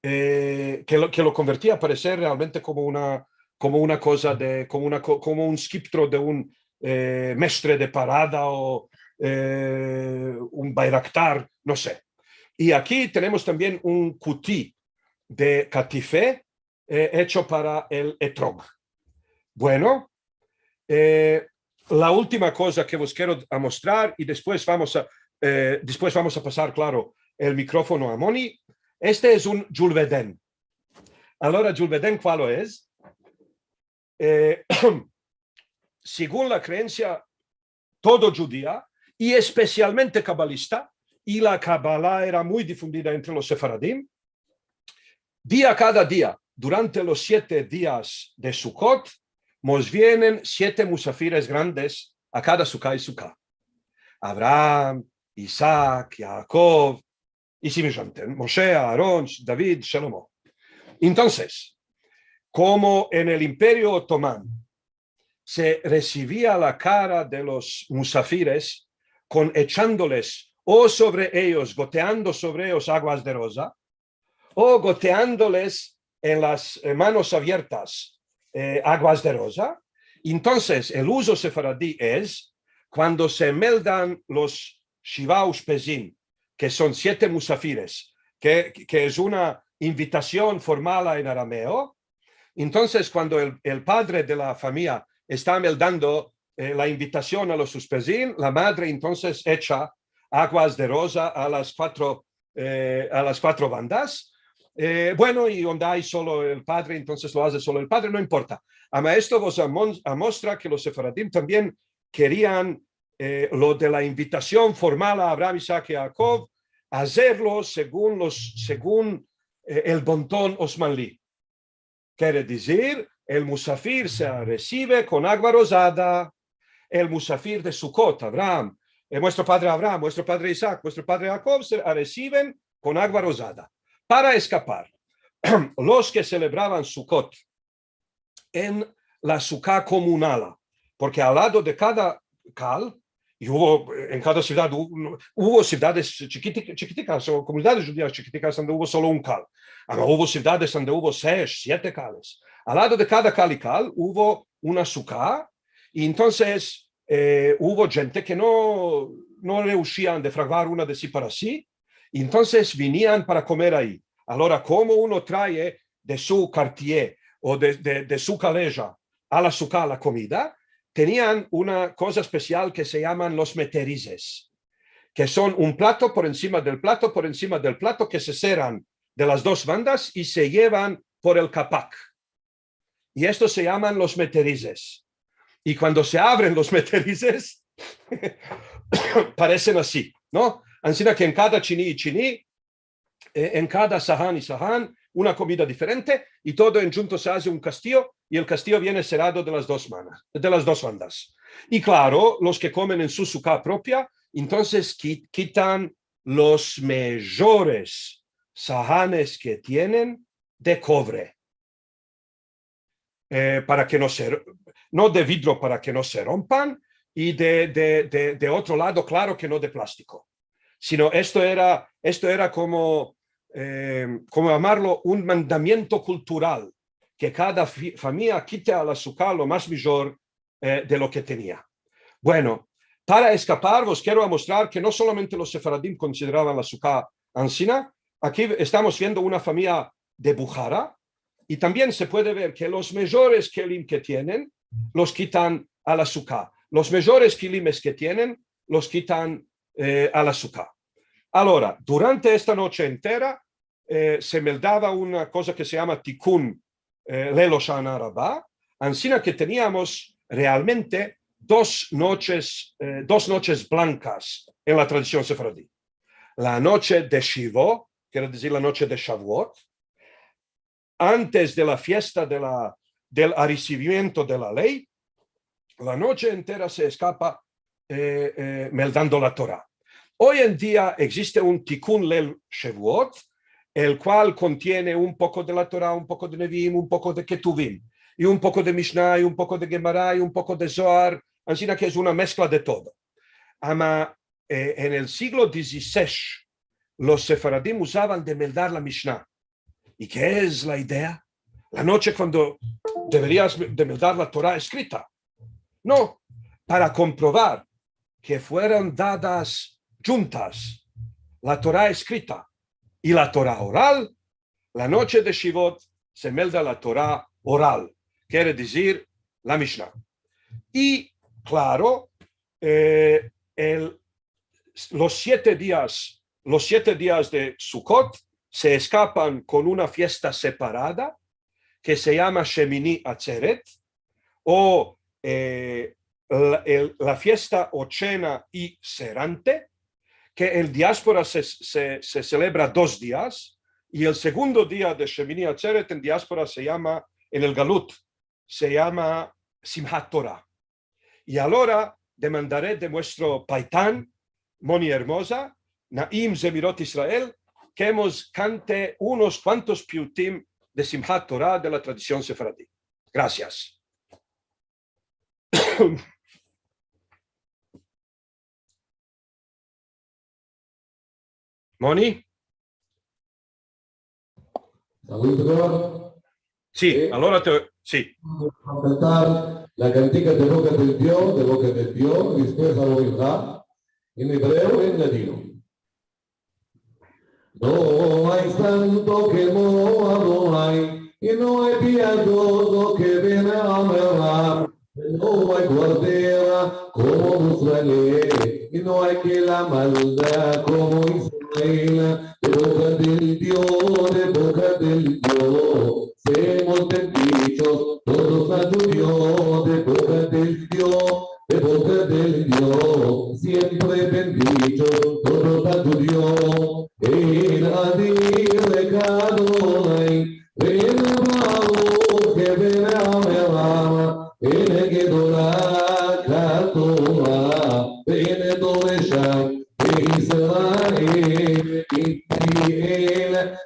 que lo convertía a parecer realmente como una cosa como un skiptro de un mestre de parada o un bayraktar, no sé. Y aquí tenemos también un kutí de catifé hecho para el etrog. Bueno, la última cosa que os quiero mostrar y después vamos a pasar, claro, el micrófono a Moni. Este es un Julveden. Ahora, Julveden, ¿cuál es? Según la creencia todo judía y especialmente cabalista, y la Kabbalah era muy difundida entre los sefaradim, cada día, durante los 7 días de Sukkot, nos vienen 7 musafires grandes a cada sukkah y sukkah. Abraham, Isaac, Jacob, y similarmente, Moshe, Aarón, David, Shlomo. Entonces, como en el Imperio Otomán se recibía la cara de los musafires con echándoles o sobre ellos, goteando sobre ellos aguas de rosa, o goteándoles en las manos abiertas aguas de rosa. Entonces, el uso sefaradí es cuando se meldan los Shiva Ushpezim, que son 7 musafires, que es una invitación formal en arameo. Entonces, cuando el padre de la familia está meldando la invitación a los Ushpezim, la madre entonces echa aguas de rosa a las 4 bandas. Bueno, y donde hay solo el padre, entonces lo hace solo el padre, no importa. Ama esto vos muestra que los sefaradim también querían lo de la invitación formal a Abraham, Isaac y Jacob, hacerlo según el bontón osmanlí. Quiere decir, el musafir se recibe con agua rosada, el musafir de Sukkot, Abraham, nuestro padre Abraham, nuestro padre Isaac, nuestro padre Jacob se reciben con agua rosada. Para escapar, los que celebraban Sukkot en la sukkah comunal, porque al lado de cada cal, y en cada ciudad hubo ciudades chiquiticas o comunidades judías chiquiticas donde hubo solo un cal. Hubo ciudades donde hubo 6, 7 cales. Al lado de cada cal y cal hubo una sukkah, y entonces hubo gente que no rehusían de fraguar una de sí para sí, y entonces venían para comer ahí. Ahora, como uno trae de su quartier o de su calleja a la sukkah la comida, tenían una cosa especial que se llaman los meterizes, que son un plato por encima del plato, por encima del plato, que se cerran de las 2 bandas y se llevan por el capac. Y estos se llaman los meterizes. Y cuando se abren los meterizes, parecen así, ¿no? Así que en cada chiní y chiní, en cada sahán y sahán, una comida diferente, y todo en junto se hace un castillo, y el castillo viene cerrado de las dos bandas. Y claro, los que comen en su suká propia, entonces quitan los mejores sahanes que tienen de cobre, para que no de vidrio para que no se rompan, y de otro lado, claro que no de plástico, sino esto era como llamarlo un mandamiento cultural, que cada familia quite al azúcar lo más mejor de lo que tenía. Bueno, para escapar, os quiero mostrar que no solamente los sefaradim consideraban el azúcar ansina. Aquí estamos viendo una familia de Bukhara, y también se puede ver que los mejores kelim que tienen los quitan al azúcar. Los mejores kilimes que tienen los quitan al azúcar. Ahora, durante esta noche entera se me daba una cosa que se llama tikkun Lelo Shana Rabbah, ansina que teníamos realmente dos noches blancas en la tradición sefaradí. La noche de Shivo, quiere decir la noche de Shavuot, antes de la fiesta del recibimiento de la ley. La noche entera se escapa meldando la Torah. Hoy en día existe un Tikkun Leil Shavuot, el cual contiene un poco de la Torah, un poco de Nevi'im, un poco de Ketuvim, y un poco de Mishnah, y un poco de Gemara, y un poco de Zohar, así que es una mezcla de todo. En el siglo XVI, los sefaradim usaban de meldar la Mishnah. ¿Y qué es la idea? La noche cuando deberías de meldar la Torah escrita. No, para comprobar que fueron dadas juntas la Torah escrita y la Torah oral. La noche de Shivot se melda la Torah oral, quiere decir la Mishnah. Y claro, los 7 días de Sukkot se escapan con una fiesta separada que se llama Shemini Atzeret, o la fiesta ochena y serante, que en diáspora se celebra 2 días, y el segundo día de Shemini Atzeret en diáspora se llama, en el Galut, se llama Simchat Torah. Y ahora demandaré de nuestro paitán, Moni Hermosa, Naim Zemirot Israel, que hemos cante unos cuantos piutim de Simchat Torah de la tradición sefaradí. Gracias. Moni? Sí, allora sì. A cantar la cantica de Boca del Dios, después a oírla en hebreo y en latino. No hay santo que Moab no hay, y no hay piadoso que viene a mejorar. No hay guardera como Israel, y no hay que la maldad como Israel. De boca del Dios, seamos bendichos todos a tu Dios. De boca del Dios, siempre bendichos todos a tu Dios. En Adir de Kadonai, ven a que ven a Merama, ven que dora Kadonai, ven Doresham, Israel,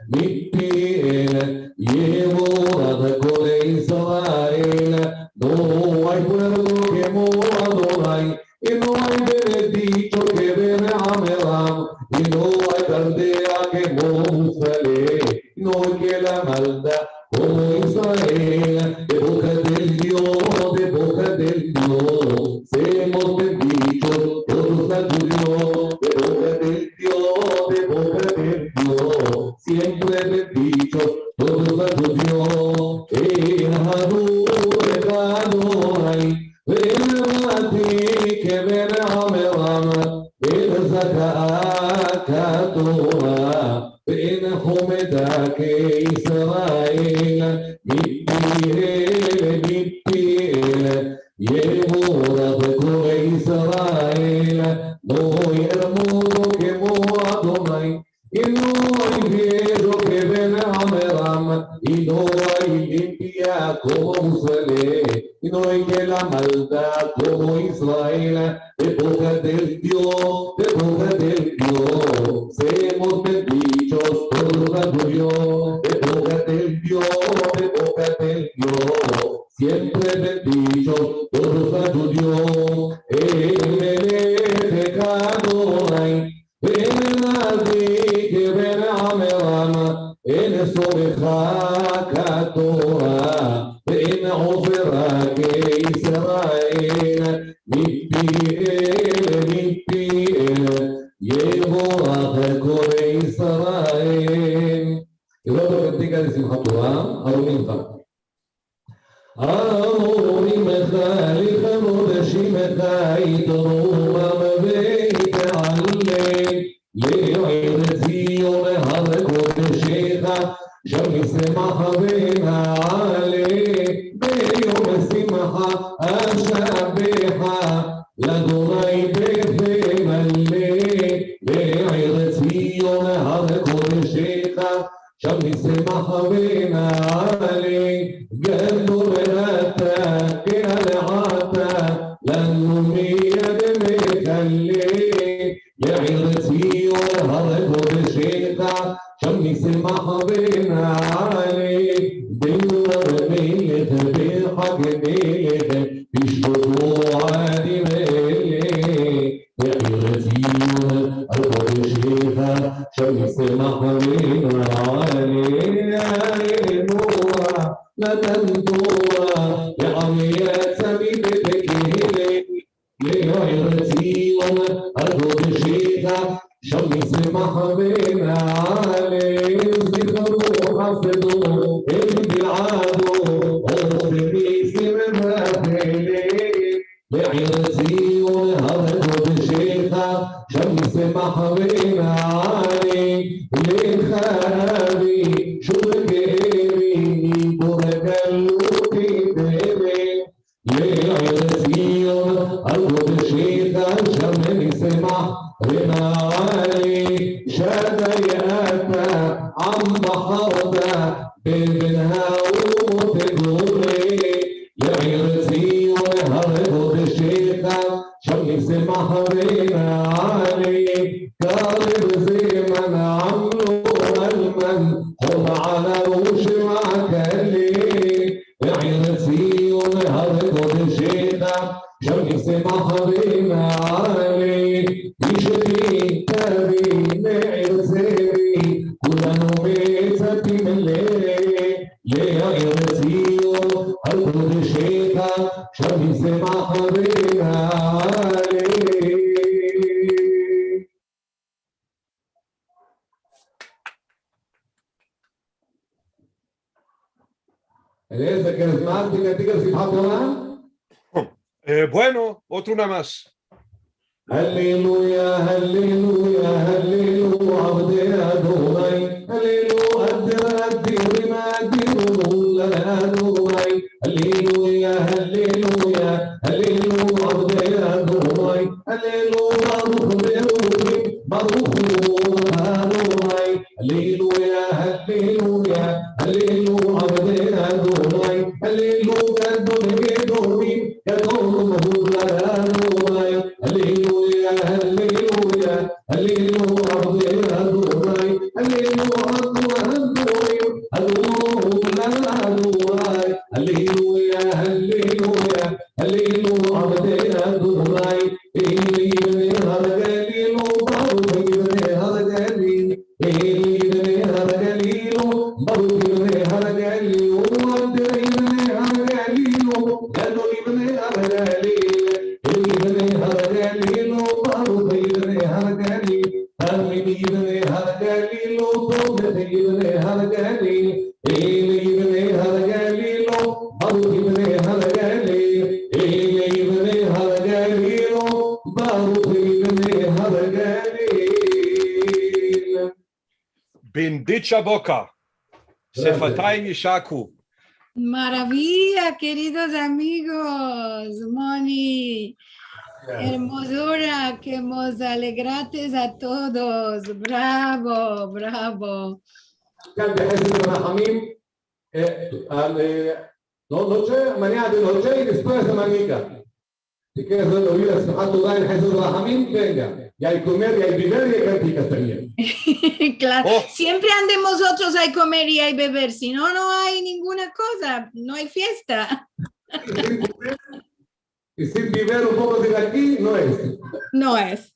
Mittiel, Yevorad con Israel. No hay pueblo que Moab y no hay benedicto que ven a Meram, y no hay caldea que Israel, no hay que la maldad como Israel. De boca del Dios, seamos bendichos todos a tu Dios. De boca del Dios, siempre bendichos todos a tu Dios. En Hadur de Kadonai, ven a ti que ven a Meram, ven Zaka Kadonai, ven Homeda que Israel, Mittiel, Yevorad con Israel. No hay hermoso que Moab, y no hay viejo que ven a Meram, y no hay limpia como Jerusalén, y no hay que la maldad como Israel. Época del Dios, seamos benditos todos los Dios. Época del Dios, siempre benditos todos los Dios. El pecado hay, en la que ven a Merama, en Sobeja Katora, en Ofera que Israel, mi piel, llevo a Core Israel. Y luego bendiga de Simchat Torah, Arumincha. أرومك لخمرشمك يدروم بيت عليك لعرزيون هركوت شيخا شمس محبنا عليك بيوم سمحة أشبحة لدني بيت مليك لعرزيون هركوت شيخا شمس محبنا عليك قالوا بناتك يا العتا لأنه ميد مخليك يا عيرتي وهرب بشيخة شمس محبنا عليك بالنار ميت بحق ميت بيشبطوا عادي ميت يا عيرتي وهرب بشيخة شمس محبنا عليك لا تنطوها يا عميات سبيل تكيلي لعيرتي وأرض شيخة شمس محبنا علي ذكروا حفظوا البلعادوا أخري سمبهلي لعيرتي وأرض شيخة شمس محبنا علي لخابي شركي عم بحرده ببنها وتقولي يا عيرتي وهرب الشيخة شمس محرنا علي قارب زي ما نعملوا المن هم على روش معكلي يا عيرتي وهرب الشيخة شمس محرنا علي يشفي تبي عيرتي كل نوميتك من ليه يا عيرتي وهرب الشيخة شمس محرنا علي. ¿Eres carismática, diga si Torah? Bueno, otro una más. هللويا هللويا هللويا عبدي أدوني هللويا أدر ما أدر لنا أدوني هللويا هللويا هللويا عبدي أدوني هللويا بروخ أدوني هللويا هللويا هللويا عبدي أدوني هللويا أدوني كدوم لنا أدوني هللويا هللويا هللويا عبدي أدوني هللويا هللويا هللويا هللويا عبدي أدوني إلي هرجلي وبروي هرجلي إلي هرجلي وبروي هرجلي وعبدي هرجلي قالوا ابن هرجلي ابن هرجلي وبروي هرجلي أمي ابن هرجلي وبروي هرجلي إلي ابن هرجلي وبروي هرجلي إلي ابن هرجلي وبروي هرجلي. Bendicha boca. Sefatay Yishaku. Maravilla, queridos amigos. Moni, hermosura, que nos alegrates a todos. Bravo, bravo. كان بحسب حميم Noche, mañana de noche y después de mañana. Si quieres oír a Jesús Rahamim, venga. Y hay comer, y hay beber, y hay canticas también. Claro, Oh. siempre andemos nosotros a comer y a beber, si no, no hay ninguna cosa, no hay fiesta. Y sin beber un poco de aquí, no es. No es.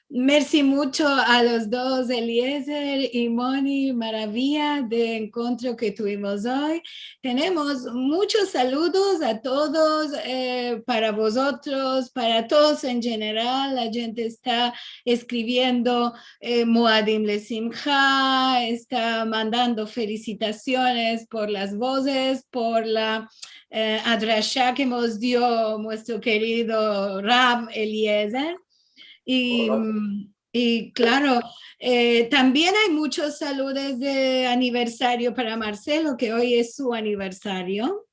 Merci mucho a los dos, Eliezer y Moni, maravilla de encuentro que tuvimos hoy. Tenemos muchos saludos a todos, para vosotros, para todos en general. La gente está escribiendo Moadim Lesimcha, está mandando felicitaciones por las voces, por la adrashá que nos dio nuestro querido Rab Eliezer. Y claro, también hay muchos saludos de aniversario para Marcelo, que hoy es su aniversario.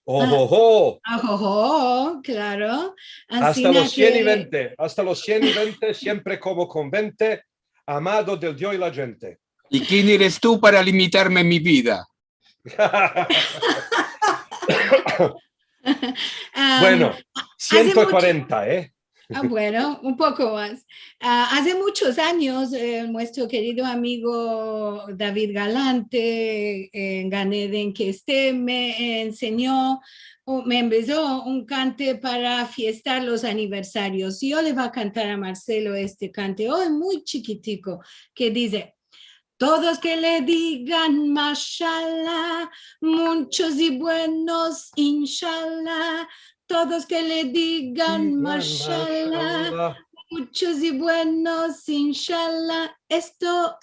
¡Ojo! Ajojo, claro. Hasta los 120, hasta los 120, siempre como con 20, amado del Dios y la gente. ¿Y quién eres tú para limitarme mi vida? Bueno, 140, Bueno, un poco más. Hace muchos años, nuestro querido amigo David Galante, en Gan Eden que me enseñó, me empezó un cante para fiestar los aniversarios. Yo le voy a cantar a Marcelo este cante hoy, muy chiquitico, que dice: todos que le digan mashallah, muchos y buenos inshallah. Todos que le digan mashallah, muchos y buenos inshallah. Esto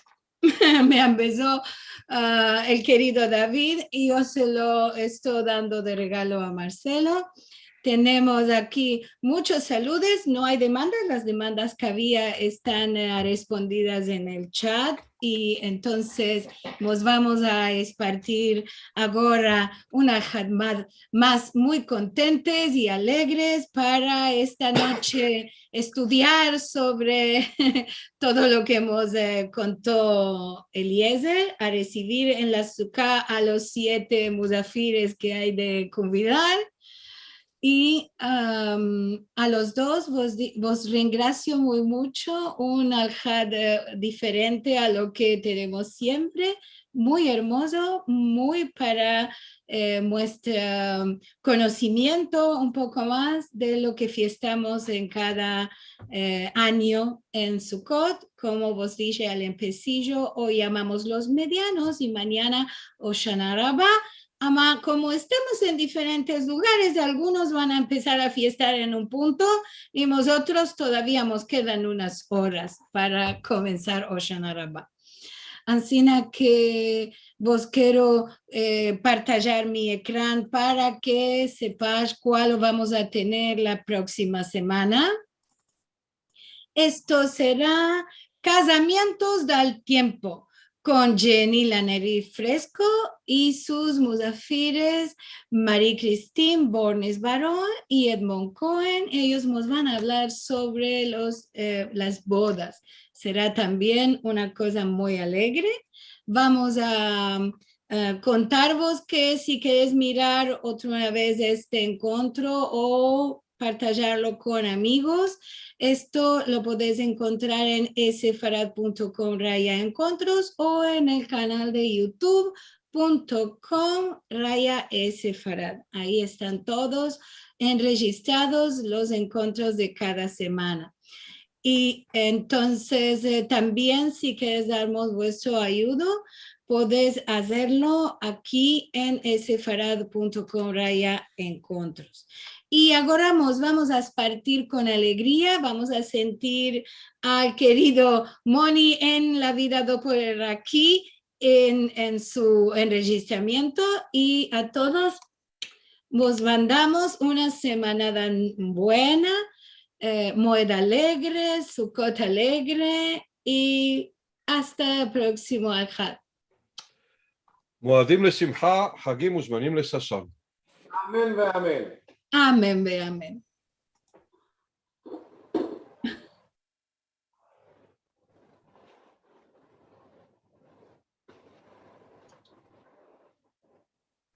me empezó el querido David y yo se lo estoy dando de regalo a Marcelo. Tenemos aquí muchos saludos, no hay demandas, las demandas que había están respondidas en el chat y entonces nos vamos a espartir ahora una Hadmad más muy contentes y alegres para esta noche estudiar sobre todo lo que hemos contó Eliezer, a recibir en la Sukkah a los 7 musafires que hay de convidar. Y a los dos vos regracio muy mucho, un alhad diferente a lo que tenemos siempre, muy hermoso, muy para nuestro conocimiento un poco más de lo que fiestamos en cada año en Sukkot. Como vos dije al empecillo, hoy llamamos los medianos y mañana Hoshana Rabbah. Como estamos en diferentes lugares, algunos van a empezar a fiestar en un punto y nosotros todavía nos quedan unas horas para comenzar Hoshana Rabbah. Así que vos quiero partajar mi ecrán para que sepas cuál vamos a tener la próxima semana. Esto será Casamientos del Tiempo, con Jenny Laneri Fresco y sus musafires Marie Christine Bornes Barón y Edmond Cohen. Ellos nos van a hablar sobre las bodas. Será también una cosa muy alegre. Vamos a contaros que si quieres mirar otra vez este encuentro o partajarlo con amigos, esto lo podés encontrar en sefarad.com/encuentros o en el canal de youtube.com/sefarad. Ahí están todos enregistrados los encuentros de cada semana. Y entonces también si quieres darnos vuestro ayuda, podés hacerlo aquí en sefarad.com/encuentros. Y ahora nos vamos a partir con alegría, vamos a sentir al querido Moni en la vida doppler aquí en su enregistramiento y a todos nos mandamos una semana buena, muy alegre, Sukkot alegre y hasta el próximo Alhad. מועדים לשמחה, חגים וזמנים לששון. אמן ואמן. Amén, ve amén.